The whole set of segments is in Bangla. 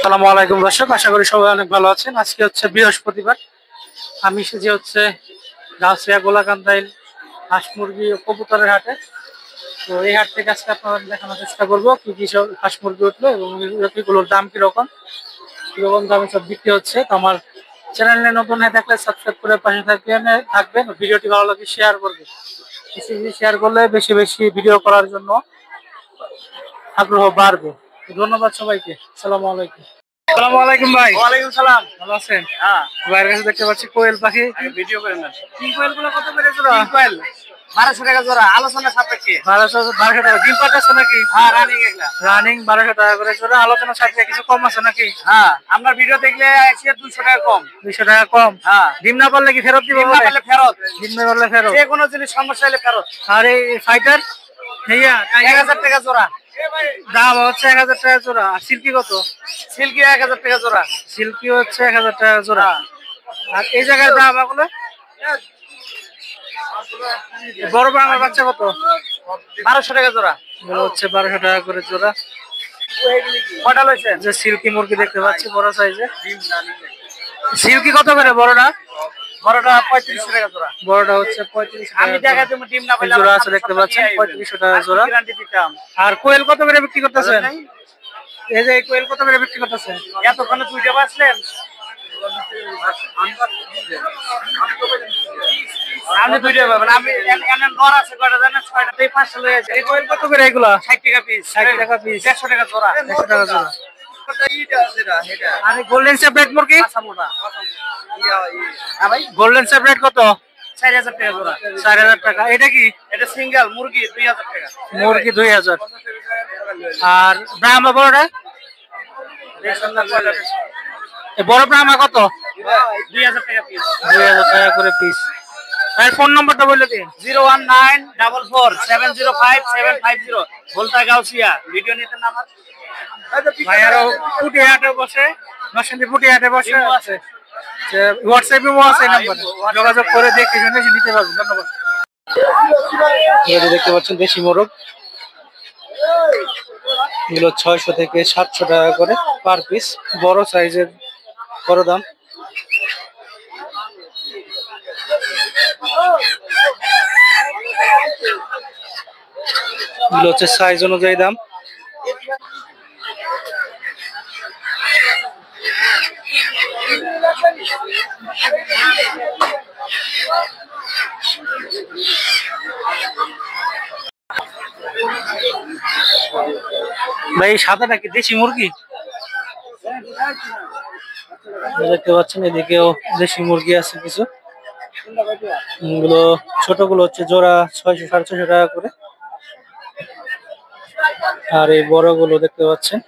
আসসালামু আলাইকুম দর্শক, আশা করি সবাই অনেক ভালো আছেন। আজকে হচ্ছে বৃহস্পতিবার। আমি এসেছি হচ্ছে গাউসিয়া গোলাকান্দাইল হাঁস মুরগি ও কবুতরের হাটে। তো এই হাট থেকে আজকে আপনাদের দেখানোর চেষ্টা করবো কি কি সব হাঁস মুরগি উঠলো এবং এগুলোর দাম কিরকম কিরকম দামে সব বিক্রি হচ্ছে। তো আমার চ্যানেলে নতুন হয়ে থাকলে সাবস্ক্রাইব করে পাশে থাকবেন। ভিডিওটি ভালো লাগে শেয়ার করবেন। বেশি বেশি শেয়ার করলে বেশি বেশি ভিডিও করার জন্য আগ্রহ বাড়বে। ধন্যবাদ সবাইকে। আসসালামু আলাইকুম। আসসালামু আলাইকুম ভাই। ওয়ালাইকুম সালাম। ভালো আছেন? হ্যাঁ, ভাইয়ের কাছে দেখতে পাচ্ছি কোয়েল পাখি। ভিডিও করেন না। কি কোয়েল গুলো কত করে জোড়া? তিন কোয়েল 1200 টাকা জোড়া, আলোচনা সাপেক্ষে। 1200 টাকা। ডিম পাঠাচ্ছে নাকি? হ্যাঁ, রানিং এগুলা। রানিং 1200 টাকা করে জোড়া। আলোচনা সাপেক্ষে কিছু কম আছে নাকি? হ্যাঁ, আপনার ভিডিও দেখলে এসে 200 টাকা কম। 200 টাকা কম। হ্যাঁ, ডিম না পারলে কি ফেরত দিব? ডিম না পারলে ফেরত। ডিম না পারলে ফেরত। যে কোনো জিনিস সমস্যা হলে ফেরত। আর এই ফাইটার ভাইয়া 1000 টাকা জোড়া। দাম হচ্ছে 1000 টাকা জোড়া। আর সিল্কি কত? সিল্কি 1000 টাকা জোড়া। সিল্কি হচ্ছে 1000 টাকা জোড়া। হ্যাঁ। আর এই জায়গায় দাম এগুলো বড় বাংলার বাচ্চা কত? 1200 টাকা জোড়া। এগুলো হচ্ছে 1200 টাকা করে জোড়া। কয়টা লইছেন? যে সিল্কি মুরগি দেখতে পাচ্ছি বড় সাইজে। সিল্কি কত করে বড়টা? বড়টা 3500 টাকা জোড়া। বড়টা হচ্ছে 3500 আমি টাকা দেখা জোড়া। তুমি ডিম না পাইলে জোড়া আছে দেখতে পাচ্ছেন 3500 টাকা জোড়া। গ্যারান্টি দিতাম। আর কোয়েল কত করে বিক্রি করতেছেন? এই যে এই কোয়েল কত করে বিক্রি করতেছেন? এতক্ষণে দুইটা বাঁচলেন। আপনি দুইটা পাবেন। আমি এখানে নর আছে কয়টা জানেন? 6টাতেই 500 লয়ে আছে। এই কোয়েল কত করে এগুলা? 60 টাকা পিস। 60 টাকা পিস। 150 টাকা জোড়া। 100 টাকা জোড়া। আর গোল্ডেন সেপারেট মুরগি? মোটা। হ্যাঁ ভাই, গোল্ডেন সেপারেট কত? 4000 টাকা জোড়া। 4000 টাকা। এটা কি? এটা সিঙ্গেল মুরগি 2000 টাকা। মুরগি 2000। আর ব্রাহ্মা বড়টা? এই বড় ব্রাহ্মা কত? 2000 টাকা পিস। 2000 টাকা করে পিস। আর ফোন নাম্বারটা বলে দিন। 01944475750 ভোলতা গাউসিয়া। ভিডিও নিতে নাম্বার। ভাই আরো পুটি হাটে বসে, নরসিংদী পুটি হাটে বসে আছে। হোয়াটসঅ্যাপ ইমো আছে এই নাম্বারে। যোগাযোগ করে দেখে শুনে নিতে পারবেন। ধন্যবাদ। এই যে দেখতে পাচ্ছেন দেশি মোরগ। এগুলো 600 থেকে 700 টাকা করে পার পিস। বড় সাইজের, বড় দাম। এগুলো হচ্ছে সাইজ অনুযায়ী দাম। ভাই সাদা নাকি দেশি মুরগি? দেখতে পাচ্ছেন এদিকেও দেশি মুরগি আছে কিছু। এগুলো ছোটগুলো হচ্ছে জোড়া 600-650 টাকা করে। আর এই বড়গুলো দেখতে পাচ্ছেন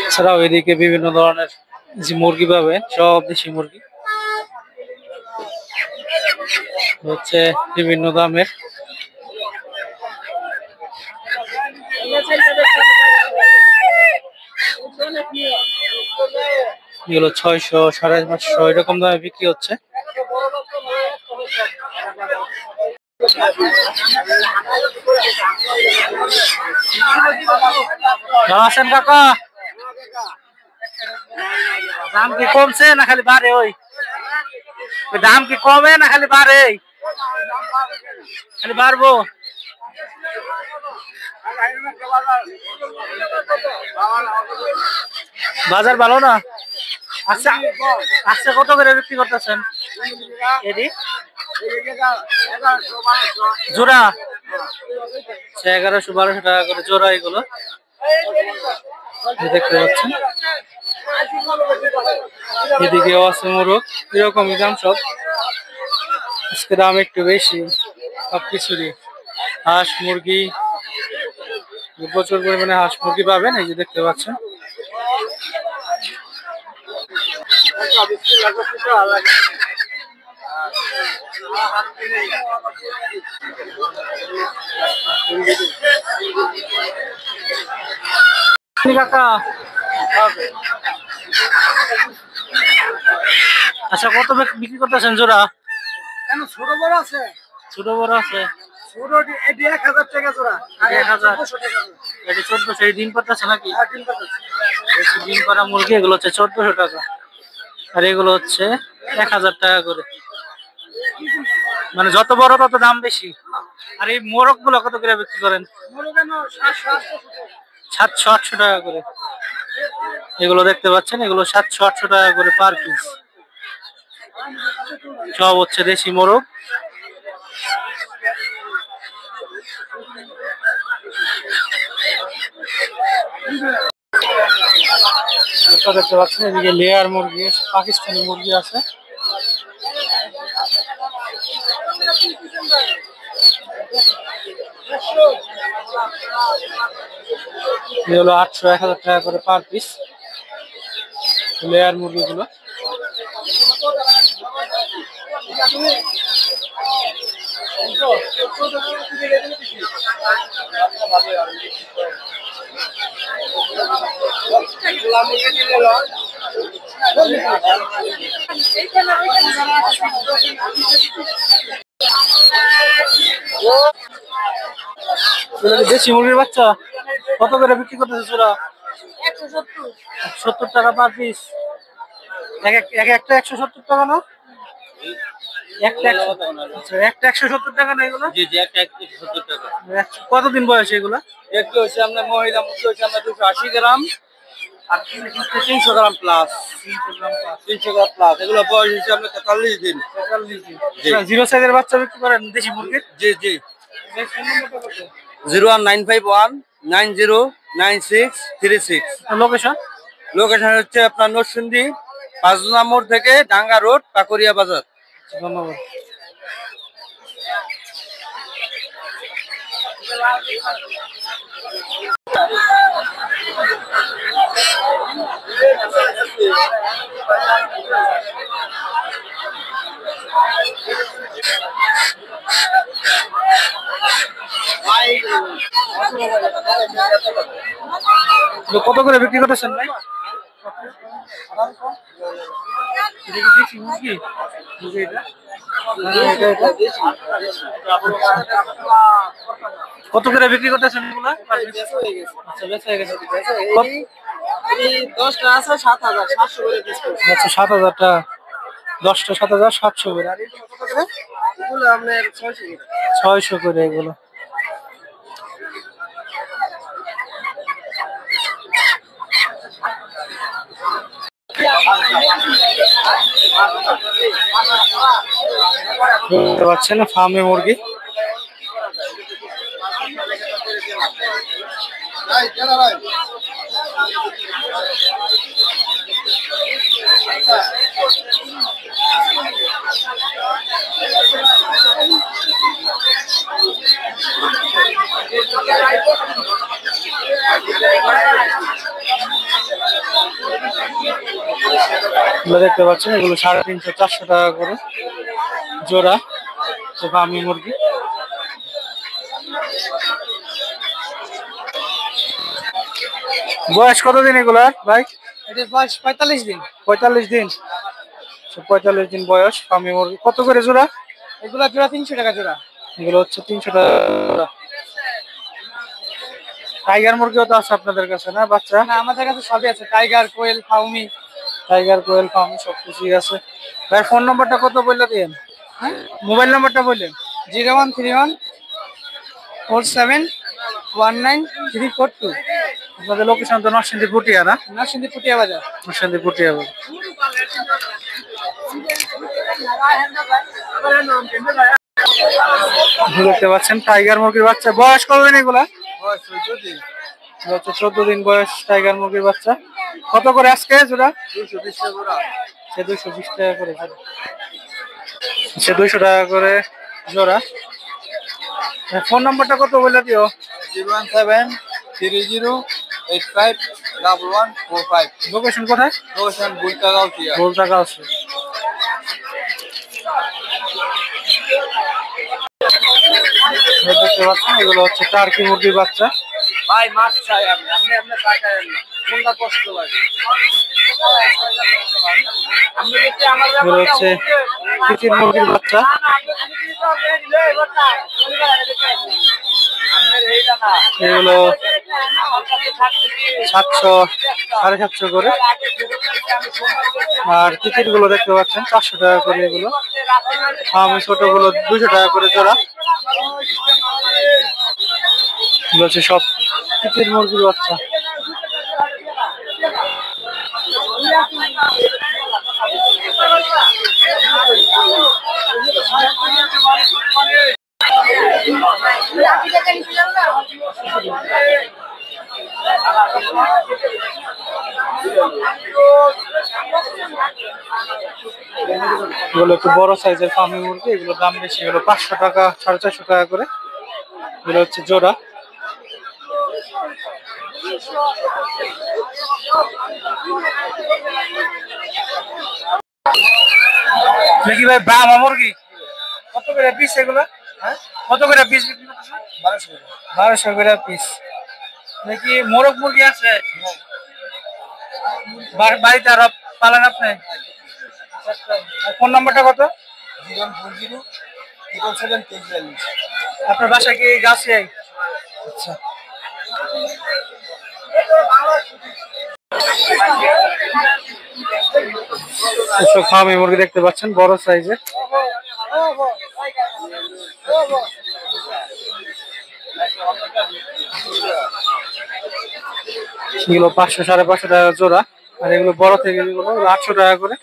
এছাড়াও এদিকে বিভিন্ন ধরনের যে মুরগি পাবেন, সব দেশি মুরগি হচ্ছে বিভিন্ন দামের। এগুলো 600, 550 এরকম দামে বিক্রি হচ্ছে। ভালো আছেন কাকা? দাম কি কমছে না খালি বাড়ে? ওই দাম কি কমে না খালি বাড়ে? খালি বাড়বো। বাজার ভালো না? আচ্ছা আচ্ছা, কত করে বিক্রি করতেছেন এটি জোড়া? 1100-1200 টাকা করে জোড়া এগুলো দেখতে পাচ্ছেন। এদিকেও আছে মোরগ, এরকমই দাম সব। আজকে দাম একটু বেশি সবকিছুরই। হাঁস মুরগি, প্রচুর পরিমাণে হাঁস মুরগি পাবেন। এই যে দেখতে পাচ্ছেন। কাকা আচ্ছা, কত বিক্রি করতেছেন জোড়া? ছোট বড় আছে। ছোট বড় আছে। এটি 1000 টাকা জোড়া। 1000 1400 টাকা জোড়া। এটি 1400 এই ডিম পাতাছে নাকি? আর ডিম পাতাছে। বেশি ডিম পাড়া মুরগি এগুলো হচ্ছে 1400 টাকা আর এগুলো হচ্ছে 1000 টাকা করে। মানে যত বড় তত দাম বেশি। আর এই মোরগ গুলো কত করে বিক্রি করেন? মনে করেন 700 700-800 টাকা করে। এগুলো দেখতে পাচ্ছেন এগুলো 700-800 টাকা করে পার পিস। সব হচ্ছে দেশি মোরগ। দেখতে পাচ্ছেন এদিকে লেয়ার মুরগি, পাকিস্তানি মুরগি আছে। হলো 800-1000 টাকা করে পার পিস লেয়ার মুরগিগুলো। দেশি মুরগির বাচ্চা কত করে বিক্রি করতেছে চোরা? 170 টাকা পার পিস। একটা 170 টাকা না? একটা 170 টাকা না এগুলো? জি জি একটা 170 টাকা। কতদিন বয়স এগুলো? একটু হচ্ছে আপনার মহিলা মুরগি হচ্ছে আপনার 280 গ্রাম আর 300 গ্রাম প্লাস। 300 গ্রাম প্লাস। এগুলো বয়স হচ্ছে আপনার 43 দিন। 43 দিন। জিরো সাইজের বাচ্চা বিক্রি করেন দেশি মুরগির? জি জি। 01951909636। লোকেশন? লোকেশন হচ্ছে আপনার নরসিংদী 5 নম্বর থেকে ডাঙ্গা রোড কাকরিয়া বাজার। ধন্যবাদ। কত করে বিক্রি করতেছেন ভাই? কত করে বিক্রি করতেছেন এগুলা? আচ্ছা বেচা হয়ে গেছে। 10টা আছে 7700 করে পিস করছে। আচ্ছা 7000 টাকা। 10টা 7700 করে। আর এগুলো কত করে? এগুলো আপনার 600 করে। 600 করে এগুলো। দেখতে পাচ্ছেন ফার্মে মুরগি। দেখতে পাচ্ছেন এগুলো 350-400 টাকা করে জোড়া ফার্মি মুরগি। বয়স কতদিন এগুলার ভাই? এটার বয়স 45 দিন। 45 দিন। 45 দিন বয়স ফার্মি মুরগি। কত করে জোড়া? এগুলা জোড়া 300 টাকা জোড়া। এগুলো হচ্ছে 300 টাকা জোড়া। টাইগার মুরগিও তো আছে আপনাদের কাছে না বাচ্চা? না আমাদের কাছে সবই আছে, টাইগার, কোয়েল, ফাউমি। টাইগার, কোয়েল, ফাউমি সব কিছুই আছে। ভাই ফোন নাম্বারটা কত বললে দিন? হ্যাঁ মোবাইল নাম্বারটা বললেন? 01314719342। আপনাদের লোকেশন তো নরসিংদী পুটিয়া না? নরসিংদী পুটিয়া বাজার। নরসিংদী পুটিয়া বাজার। দেখতে পাচ্ছেন টাইগার মুরগির বাচ্চা। বয়স কতদিন এগুলা? বয়স 14 দিন। 14 দিন বয়স টাইগার মুরগির বাচ্চা। কত করে আজকে জোড়া? 220 টাকা জোড়া। 220 টাকা করে জোড়া। 200 টাকা করে জোড়া। ফোন নাম্বারটা কত বলে দিও? 01730851145। লোকেশন কোথায়? লোকেশন বুলতাগাউতিয়া। বলতাকা আছে। দেখতে পাচ্ছেন এগুলো হচ্ছে টার্কি মুরগির বাচ্চা। ভাই মাছ চাই আমি আপনার চাই না। কোনটা কষ্ট লাগে এগুলো হচ্ছে তিতির মুরগির বাচ্চা। এগুলো 700 750 করে, আর তিতির গুলো দেখতে পাচ্ছেন 400 টাকা করে। এগুলো আমি ছোট গুলো 200 টাকা করে জোড়া। এগুলো হচ্ছে সব তিতির মুরগির বাচ্চা। এগুলো একটু বড় সাইজের ফার্মি মুরগি, এগুলোর দাম বেশি, এগুলো 500 টাকা 450 টাকা করে। এগুলো হচ্ছে জোড়া। নাকি ভাই ব্রাহ্মা মুরগি কত করে পিস এগুলো? হ্যাঁ, কত করে পিস বিক্রি করতেছেন? 1200 করে পিস। নাকি মোরগ মুরগি আছে বাড়িতে আরো পালেন আপনি? ফোন নাম্বারটা কত? 040 আপনার বাসা কি গাছিয়ায়? আচ্ছা, এসব ফার্মি মুরগি দেখতে পাচ্ছেন বড় সাইজের। এগুলো 500 550 টাকা জোড়া, আর এগুলো বড় থেকে এগুলো 800 টাকা করে।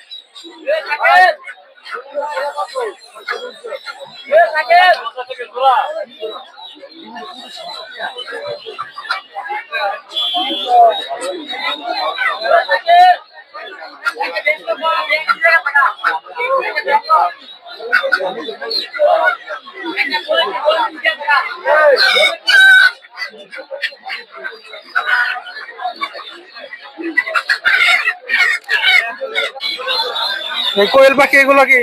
এই কোয়েল পাখি এগুলো কি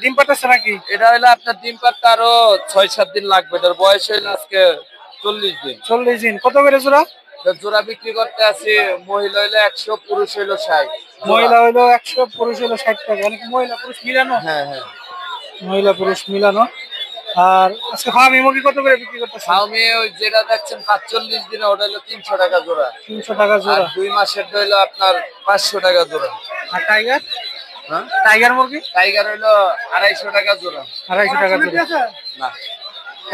ডিম পাঠাচ্ছে নাকি? এটা হইলো আপনার ডিম পাড়তে আরো 6-7 দিন লাগবে। এটার বয়স হইলো আজকে 40 দিন। 40 দিন। কত করে জোড়া? জোড়া বিক্রি করতে আছি মহিলা হইলো 100, পুরুষ হইলো 60। মহিলা হইলো 100, পুরুষ হইলো 60 টাকা। মানে কি মহিলা পুরুষ মিলানো? হ্যাঁ হ্যাঁ, মহিলা পুরুষ মিলানো। আর আজকে ফার্মি মুরগি কত করে বিক্রি করতেছেন? আমি ওই যেটা দেখছেন 45 দিনে, ওটা হলো 300 টাকা জোড়া। 300 টাকা আর জোড়া। 2 মাসের হইলো আপনার 500 টাকা জোড়া। আর টাইগার? হ্যাঁ, টাইগার মুরগি টাইগার হইলো 250 টাকা জোড়া। 250 টাকা জোড়া। না,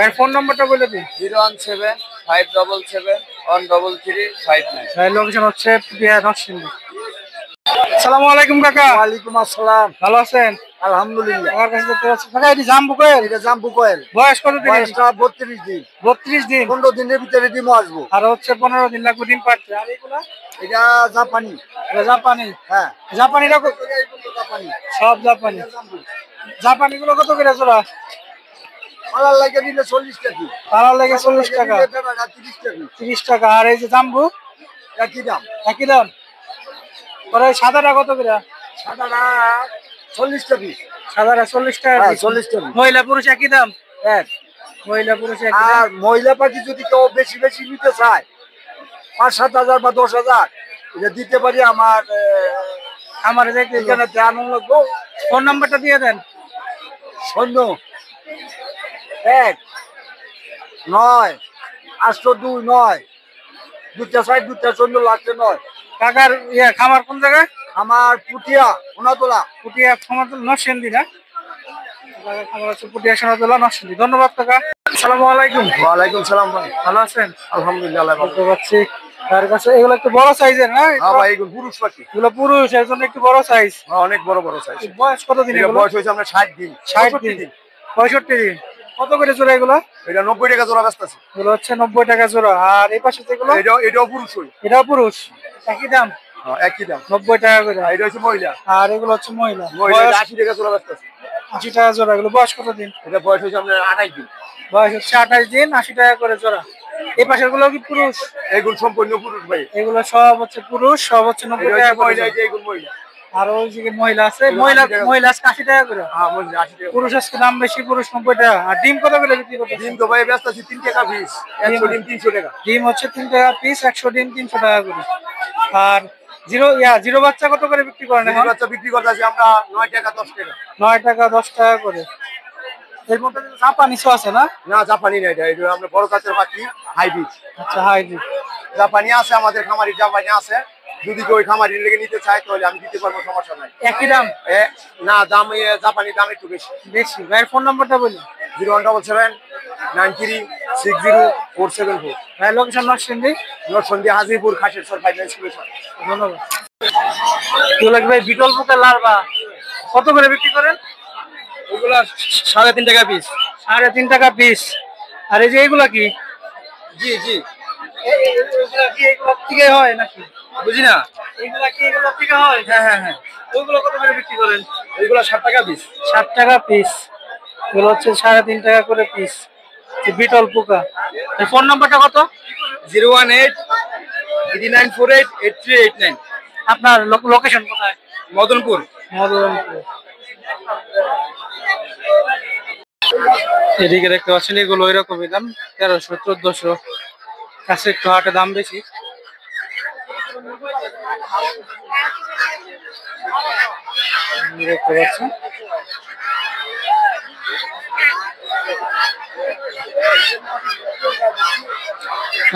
এর ফোন নাম্বারটা বলে দিন। 017-577-13359। লোকেশন হচ্ছে নরসিংদী। আসসালামু আলাইকুম কাকা। ওয়ালাইকুম আসসালাম। ভালো আছেন? আলহামদুলিল্লাহ। আমার কাছে দেখতে পাচ্ছি কাকা, এটি জাম্বু কোয়েল। এটা জাম্বু কোয়েল। বয়স কত দিন? বয়সটা 32 দিন। 32 দিন। 15 দিনের ভিতরে ডিমও আসবো। আর হচ্ছে 15 দিন লাগবে ডিম পাড়তে। আর এগুলা? এটা জাপানি। এটা জাপানি। হ্যাঁ, জাপানিটা জাপানি। সব জাপানি। জাপানি গুলো কত করে জোড়া? পালার লাগে নিলে 40 টাকা। পালার লাগে 40 টাকা। 30 টাকা। 30 টাকা। আর এই যে জাম্বু একই দাম। একই দাম। পরে সাদাটা কত করে? সাদাটা 40 টাকা। সাদাটা 40 টাকা। হ্যাঁ, 40 টাকা। মহিলা পুরুষ একই দাম? এক। মহিলা পুরুষ একই আর দাম। মহিলা পাখি যদি কেউ বেশি বেশি নিতে চায় 5-7 হাজার বা 10 হাজার, এটা দিতে পারি। আমার দেখতে এখানে ধ্যান লাগবো। ফোন নাম্বারটা দিয়ে দেন। 0-1-9-829-2-6-2-14 কাকার খামার কোন জায়গায়? আমার পুটিয়া ওনাতলা। পুটিয়া খামার তো নরসিংদী না? কাকার খামার হচ্ছে পুটিয়া সোনাতলা নরসিংদী। ধন্যবাদ কাকা। আসসালামু আলাইকুম। ওয়ালাইকুম সালাম ভাই। ভালো আছেন? আলহামদুলিল্লাহ ভালো। বলতে পারছি তার কাছে এগুলো একটু বড় সাইজের না? হ্যাঁ ভাই, এগুলো পুরুষ পাখি। এগুলো পুরুষ, এর জন্য একটু বড় সাইজ। অনেক বড় বড় সাইজ। বয়স কত দিন? এটা বয়স হয়েছে আপনার 60 দিন। 60 দিন। 65 দিন। কত করে জোড়া এগুলো? এটা 90 টাকা জোড়া ব্যস্ত আছে। এগুলো হচ্ছে 90 টাকা জোড়া। আর এই পাশে যেগুলো? এটাও পুরুষ হই। এটাও পুরুষ, একই দাম? হ্যাঁ, একই দাম। 90 টাকা করে। আর এটা হচ্ছে মহিলা। আর এগুলো হচ্ছে মহিলা। মহিলা বয়স 80 টাকা জোড়া ব্যস্ত আছে। 80 টাকা জোড়া। এগুলো বয়স কত দিন? এটা বয়স হয়েছে আপনার 28 দিন। বয়স হচ্ছে 28 দিন, 80 টাকা করে জোড়া। এই পাশের গুলো কি পুরুষ? এগুলো সম্পূর্ণ পুরুষ ভাই। এগুলো সব হচ্ছে পুরুষ, সব হচ্ছে 90 এটা টাকা হচ্ছে করে মহিলা, জোড়া। এই যে এগুলো মহিলা। আর ওই যে মহিলা আছে, এগুলো মহিলা 80 টাকা। মহিলা আজকে 80 টাকা করে। হ্যাঁ, মহিলা 80 টাকা। পুরুষ আজকে দাম বেশি, পুরুষ 90 টাকা। আর ডিম কত করে বিক্রি করতে? ডিম তো ভাই ব্যস্ত আছে 3 টাকা পিস। 100 ডিম 300 টাকা। ডিম হচ্ছে 3 টাকা পিস, 100 ডিম 300 টাকা করে। আর জিরো বাচ্চা কত করে বিক্রি করেন এখন? বাচ্চা বিক্রি করতেছি আমরা 9 টাকা 10 টাকা। 9 টাকা 10 টাকা করে। এর মধ্যে জাপানিসও আছে না? না, জাপানি না, এটা আমরা বড় জাতের পাখি, হাইব্রিড। আচ্ছা, হাইব্রিড। জাপানি আছে আমাদের খামারি, জাপানি আছে। যদি কেউ ওই খামারি লেগে নিতে চায় তাহলে আমি দিতে পারবো, সমস্যা নাই। একই দাম? না, দাম জাপানি দাম একটু বেশি। ভাইয়ের ফোন নাম্বারটা বলুন। 01779304744। ভাই লোকেশন নরসিংদী? নরসিংদী হাজিরপুর খাসের সর ফাইনাল স্কুলের। ধন্যবাদ। এগুলো কি ভাই বিটল পোকার লার্ভা কত করে বিক্রি করেন? ওগুলা 3.5 টাকা পিস। 3.5 টাকা পিস। আর এই যে এগুলা কি? জি জি, এগুলা কি এগুলো থেকে হয় নাকি? বুঝি না। এগুলা কি এগুলো থেকে হয়? হ্যাঁ হ্যাঁ হ্যাঁ, ওইগুলো কত করে বিক্রি করেন? ওইগুলা 7 টাকা পিস। 7 টাকা পিস। এগুলো হচ্ছে 3.5 টাকা করে পিস। বিটল পোকা। ফোন নাম্বারটা কত? 01889488389। আপনার লোকেশন কোথায়? মদনপুর। মদনপুর। এদিকে দেখতে পাচ্ছেন এগুলো ওই রকমই দাম, 1300-1400। কাছে একটু হাটে দাম বেশি। দেখতে পাচ্ছেন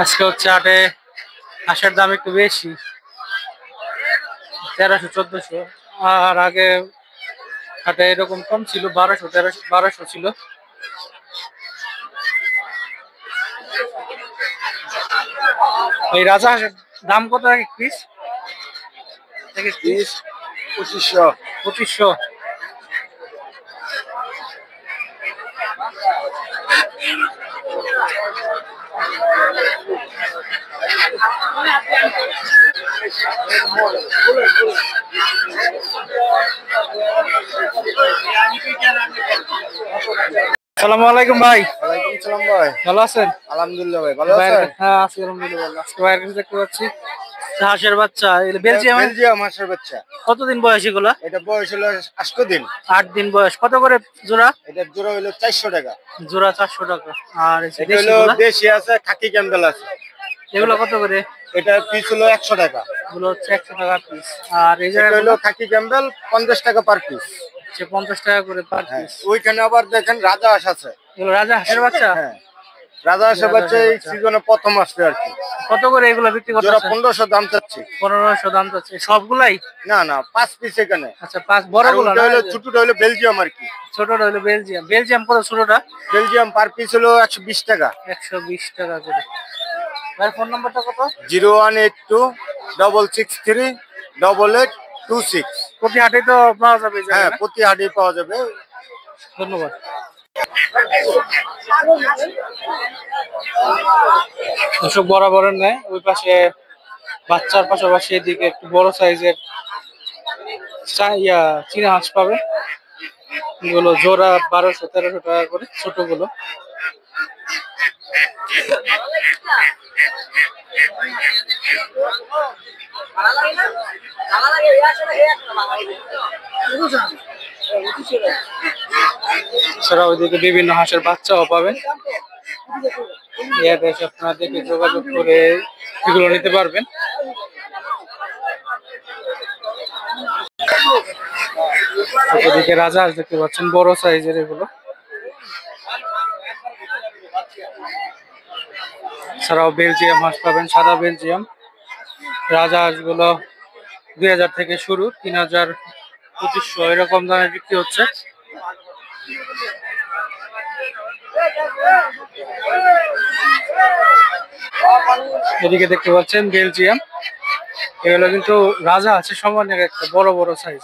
আজকে হচ্ছে হাটে হাঁসের দাম একটু বেশি, 1300-1400। আর আগে হাটে এরকম কম ছিল, 1200-1300-1200 ছিল। এই রাজা হাঁসের দাম কত এক পিস? 2500। 2500। আসসালামু আলাইকুম ভাই। ওয়ালাইকুম আসসালাম ভাই। ভালো আছেন? আলহামদুলিল্লাহ ভাই, ভালো আছেন? হ্যাঁ আছি আলহামদুলিল্লাহ ভালো। আজকে ভাইয়ের কাছে দেখতে পাচ্ছি হাঁসের বাচ্চা, বেলজিয়াম। বেলজিয়াম হাঁসের বাচ্চা। কতদিন বয়স এগুলা? এটা বয়স হলো 8 দিন। 8 দিন বয়স। কত করে জোড়া? এটা জোড়া হলো 400 টাকা। জোড়া 400 টাকা। আর এটা হলো দেশি আছে, খাকি ক্যাম্বেল আছে। এগুলো কত করে? এটা পিস হলো 100 টাকা। এগুলো হচ্ছে 100 টাকা পিস। আর এই এটা জায়গায় হলো খাকি ক্যাম্বেল, 50 টাকা পার পিস। 50 টাকা করে পার হ্যাঁ, পিস। ওইখানে আবার দেখেন রাজা হাঁস আছে। এগুলো রাজা হাঁসের বাচ্চা? হ্যাঁ, রাজা হাঁসের বাচ্চা এই সিজনে প্রথম আসছে আর কি। কত করে এগুলো বিক্রি জোড়া করতেছেন? 1500 দাম চাচ্ছি। 1500 দাম যাচ্ছে সবগুলাই? না না, 5 পিস এখানে। আচ্ছা, 5 বড়গুলো না? হলো ছোটটা হলো বেলজিয়াম আর কি। ছোটটা হলো বেলজিয়াম। বেলজিয়াম কত ছোটটা? বেলজিয়াম পার পিস হলো 120 টাকা। 120 টাকা করে। ভাই ফোন নাম্বারটা কত? 01826388826। প্রতি হাটে তো পাওয়া যাবে এই হ্যাঁ, জায়গায় না? প্রতি হাটে পাওয়া যাবে। ধন্যবাদ। দর্শক বরাবরের নেয় ওই পাশে বাচ্চার পাশাপাশি এদিকে একটু বড় সাইজের চীনা হাঁস পাবে। এগুলো জোড়া 1200-1300 টাকা করে, ছোটগুলো। এছাড়া ওইদিকে বিভিন্ন হাঁসের বাচ্চাও পাবেন। ইয়াতে এসে আপনারা দেখে যোগাযোগ করে এগুলো নিতে পারবেন। ওদিকে রাজা হাঁস দেখতে পাচ্ছেন, বড় সাইজের এগুলো। এছাড়াও বেলজিয়াম হাঁস পাবেন, সাদা বেলজিয়াম। রাজা হাঁসগুলো 2000 থেকে শুরু, 3000-2500 এরকম দামে বিক্রি হচ্ছে। এদিকে দেখতে পাচ্ছেন বেলজিয়াম। এগুলো কিন্তু রাজা আছে সমানের একটা বড় বড় সাইজ।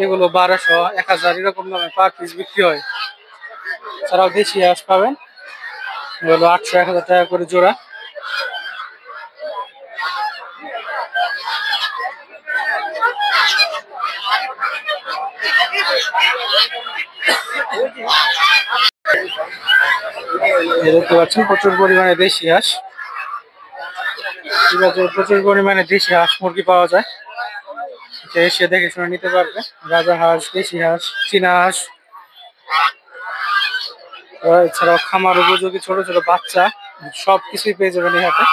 এগুলো 1200-1000 এরকম দামে পার পিস বিক্রি হয়। ছাড়াও দেশি হাঁস পাবেন, এগুলো 800-1000 টাকা করে জোড়া। দেখতে পাচ্ছেন প্রচুর পরিমাণে দেশি হাঁস। ঠিক আছে, প্রচুর পরিমাণে দেশি হাঁস মুরগি পাওয়া যায়, এসে দেখে শুনে নিতে পারবে। রাজা হাঁস, দেশি হাঁস, চীনা হাঁস, এছাড়াও খামার উপযোগী ছোট ছোট বাচ্চা সবকিছুই পেয়ে যাবেন এই হাটে।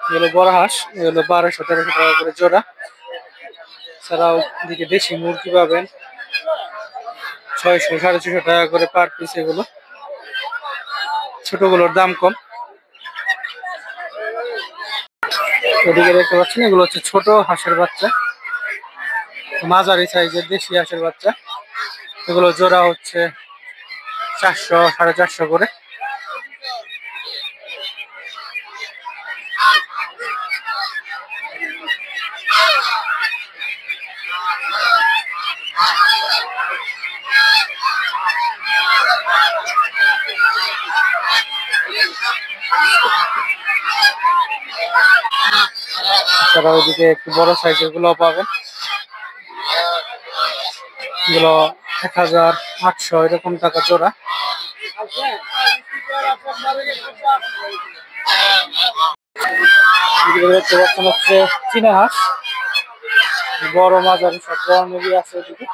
এগুলো বড় হাঁস, এগুলো 1200-1300 টাকা করে জোড়া। ছাড়াও দিকে দেশি মুরগি পাবেন 600-650 টাকা করে পার পিস। এগুলো ছোটগুলোর দাম কম। এদিকে দেখতে পাচ্ছেন এগুলো হচ্ছে ছোট হাঁসের বাচ্চা, মাঝারি সাইজের দেশি হাঁসের বাচ্চা। এগুলো জোড়া হচ্ছে 400-450 করে। তারা ওইদিকে একটু বড় সাইজের গুলো পাবেন, এগুলো 1800 এরকম টাকা জোড়া। এদিকে দেখতে পাচ্ছেন হচ্ছে চীনা হাঁস, বড় মাঝারি সব ধরনেরই আছে ওদিকে।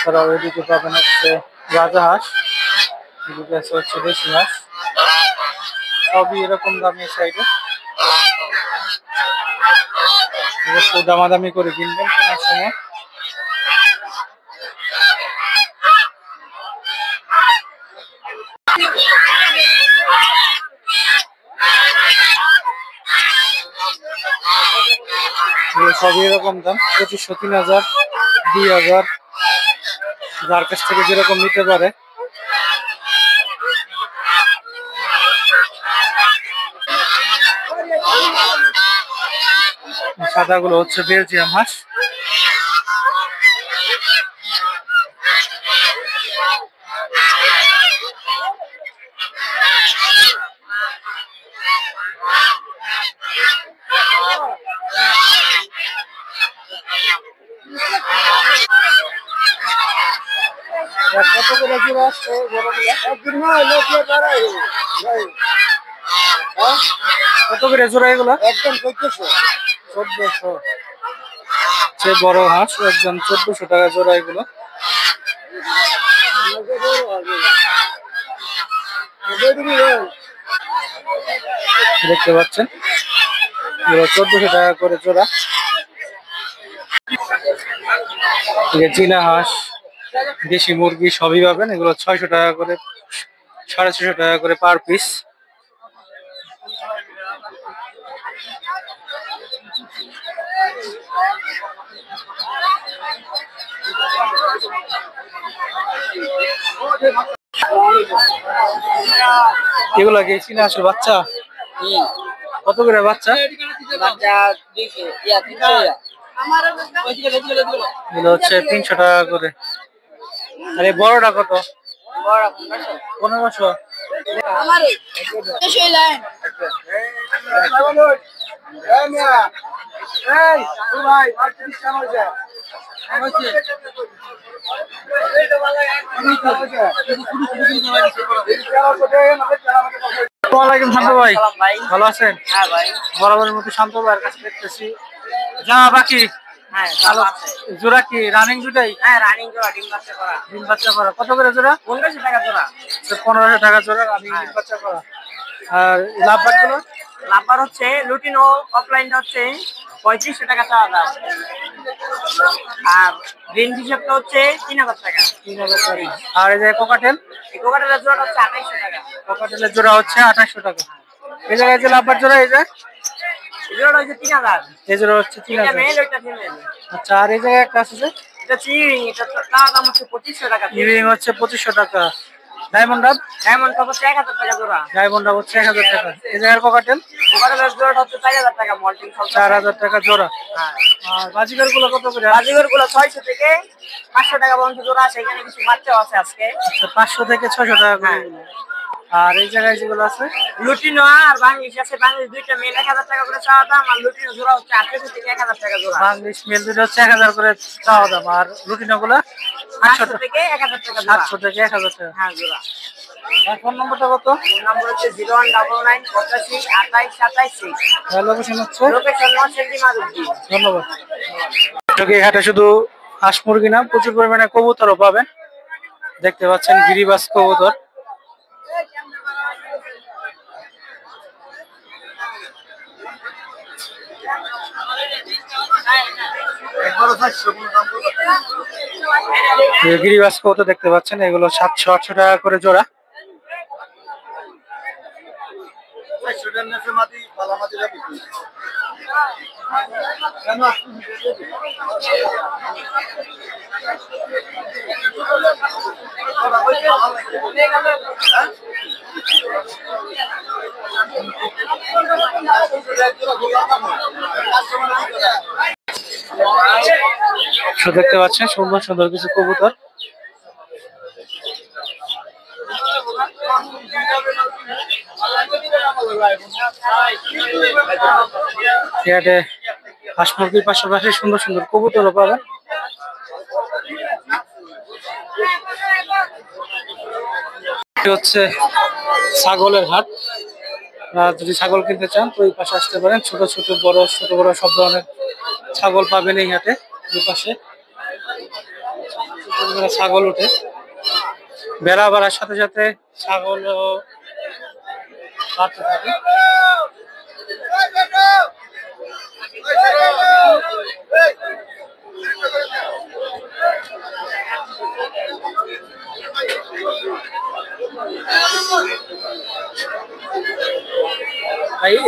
তারা ওইদিকে পাবেন হচ্ছে রাজা হাঁস, এদিকে আছে হচ্ছে দেশি হাঁস, সবই এরকম দামের সাইডে। একটু দামাদামি করে কিনবেন কেনার সময়। সবই এরকম দাম, 2500, 3000, 2000, যার কাছ থেকে যেরকম নিতে পারে। সাদা গুলো হচ্ছে বেলজিয়াম হাঁস। কত করে জোড়া আসছে কত করে জোড়া এগুলো? একদম 1400। 1400। সে বড় হাঁস একদম 1400 টাকা জোড়া এগুলো। দেখতে পাচ্ছেন এগুলো 1400 টাকা করে জোড়া। চীনা হাঁস, দেশি মুরগি সবই পাবেন, এগুলো 600 টাকা করে, 650 টাকা করে পার পিস। এগুলা কি চীনা হাঁসের বাচ্চা? কত করে বাচ্চা? এগুলো হচ্ছে 300 টাকা করে। আরে বড়টা কত? 1500। ওয়ালাইকুম শান্ত ভাই, ভালো আছেন? হ্যাঁ ভাই। বরাবরের মতো শান্ত ভাইয়ের কাছে দেখতেছি যা বাকি হ্যাঁ ভালো জোড়া কি রানিং দুটাই? হ্যাঁ রানিং জোড়া ডিম বাচ্চা করা। ডিম বাচ্চা করা কত করে জোড়া? 1500 টাকা জোড়া। 1500 টাকা জোড়া রানিং ডিম বাচ্চা করা। আর লাভবাট গুলো? লাম্বার হচ্ছে লুটিনো অফলাইনটা হচ্ছে 3500 টাকা চাওয়া দাম। আর গ্রিন টি-শার্টটা হচ্ছে 3000 টাকা। 3000 টাকা। আর এই যে কোকাটেল? এই কোকাটেলের জোড়াটা হচ্ছে 2800 টাকা। কোকাটেলের জোড়া হচ্ছে 2800 টাকা। এই জায়গায় যে লাভবাট জোড়া, এই যে এই জোড়াটা হচ্ছে 3000। এই জোড়া হচ্ছে এটা 3000। মেল ওইটা ফিমেল। আচ্ছা, আর এই জায়গায় একটা আছে যে এটা চিরিং, এটা চাওয়া দাম হচ্ছে 2500 টাকা। ইভিং হচ্ছে 2500 টাকা। ডায়মন্ড ডাব? ডায়মন্ড কাপ হচ্ছে 1000 টাকা জোড়া। ডায়মন্ড ডাব হচ্ছে 1000 টাকা। এই জায়গার কোকাটেল? কোকাটেলের জোড়াটা হচ্ছে 4000 টাকা মল্টিং সব। 4000 টাকা জোড়া। হ্যাঁ। আর বাজিকার গুলো কত করে? বাজিগর গুলো 600 থেকে 500 টাকা পর্যন্ত জোড়া আছে। এখানে কিছু বাচ্চাও আছে আজকে। আচ্ছা, 500 থেকে 600 টাকা করে হ্যাঁ। এগুলো। আর এই জায়গায় যেগুলো আছে লুটিনো আর বাংলিশ আছে। বাংলিশ দুইটা মেল 1000 টাকা করে চাওয়া দাম, আর লুটিনো জোড়া হচ্ছে 800 থেকে 1000 টাকা জোড়া। বাংলিশ মেল দুটো হচ্ছে 1000 করে চাওয়া দাম, আর রুটিনা গুলা 800 800 থেকে 1000 টাকা জোড়া। 700 থেকে 1000 টাকা। হ্যাঁ জোড়া। আর ফোন নাম্বারটা কত? ফোন নাম্বার হচ্ছে 019985 28 27 লোকেশন হচ্ছে লোকেশন নরসিংদী মাধবদী। ধন্যবাদ। এই হাটে শুধু হাঁস মুরগি না, প্রচুর পরিমাণে কবুতরও পাবেন। দেখতে পাচ্ছেন গিরিবাজ কবুতর। গিরিবাজ কবুতর দেখতে পাচ্ছেন, এগুলো 700-800 টাকা করে জোড়া। দেখতে পাচ্ছেন সুন্দর সুন্দর কিছু কবুতর। হাঁস মুরগির পাশাপাশি সুন্দর সুন্দর কবুতরও পাবেন। হচ্ছে ছাগলের হাট। যদি ছাগল কিনতে চান তো এই পাশে আসতে পারেন। ছোট বড় সব ধরনের ছাগল পাবেন এই হাটে। এই পাশে ছাগল ওঠে, বেড়া বাড়ার সাথে সাথে ছাগল বাড়তে থাকে।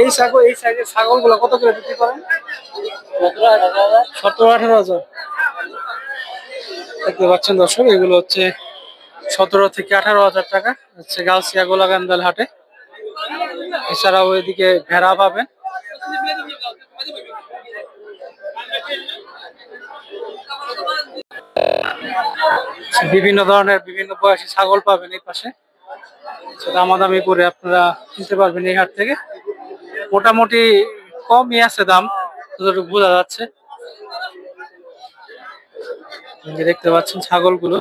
এই সাইজের ছাগল গুলো কত করে বিক্রি করেন? 17-18 হাজার। দেখতে পাচ্ছেন দর্শক, এগুলো হচ্ছে 17 থেকে 18 হাজার টাকা। হচ্ছে গাউসিয়া গোলাকান্দাল হাটে। এছাড়াও এদিকে ভেড়া পাবেন। বিভিন্ন ধরনের বিভিন্ন বয়সী ছাগল পাবেন এই পাশে। দামাদামি করে আপনারা কিনতে পারবেন এই হাট থেকে। মোটামুটি কমই আছে দাম, যতটুকু বোঝা যাচ্ছে। দেখতে পাচ্ছেন ছাগলগুলো।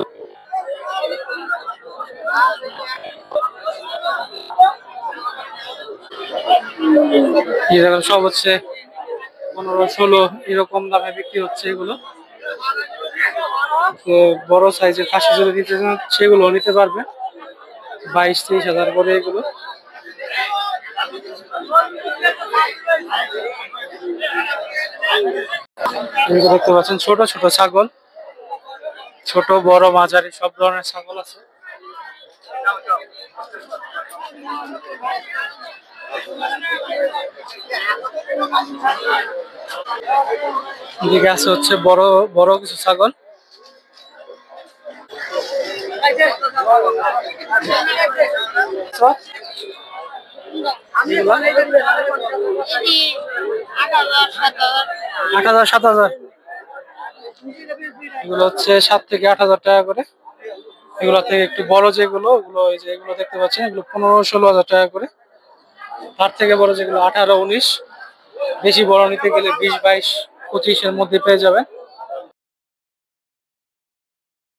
সব হচ্ছে 15-16 এরকম দামে বিক্রি হচ্ছে এগুলো। বড় সাইজের খাসি যদি নিতে চান সেগুলো নিতে পারবে 22-23 হাজার করে এগুলো। দেখতে পাচ্ছেন ছোট ছাগল, ছোট বড় মাঝারি সব ধরনের ছাগল আছে। এদিকে আছে হচ্ছে বড় কিছু ছাগল। এগুলো হচ্ছে 7 থেকে 8 হাজার টাকা করে। এগুলো থেকে একটু বড় যেগুলো, এগুলো দেখতে পাচ্ছেন, এগুলো 15-16 হাজার টাকা করে। তার থেকে বড় যেগুলো 18-19, বেশি বড় নিতে গেলে 20-22-25 এর মধ্যে পেয়ে যাবেন।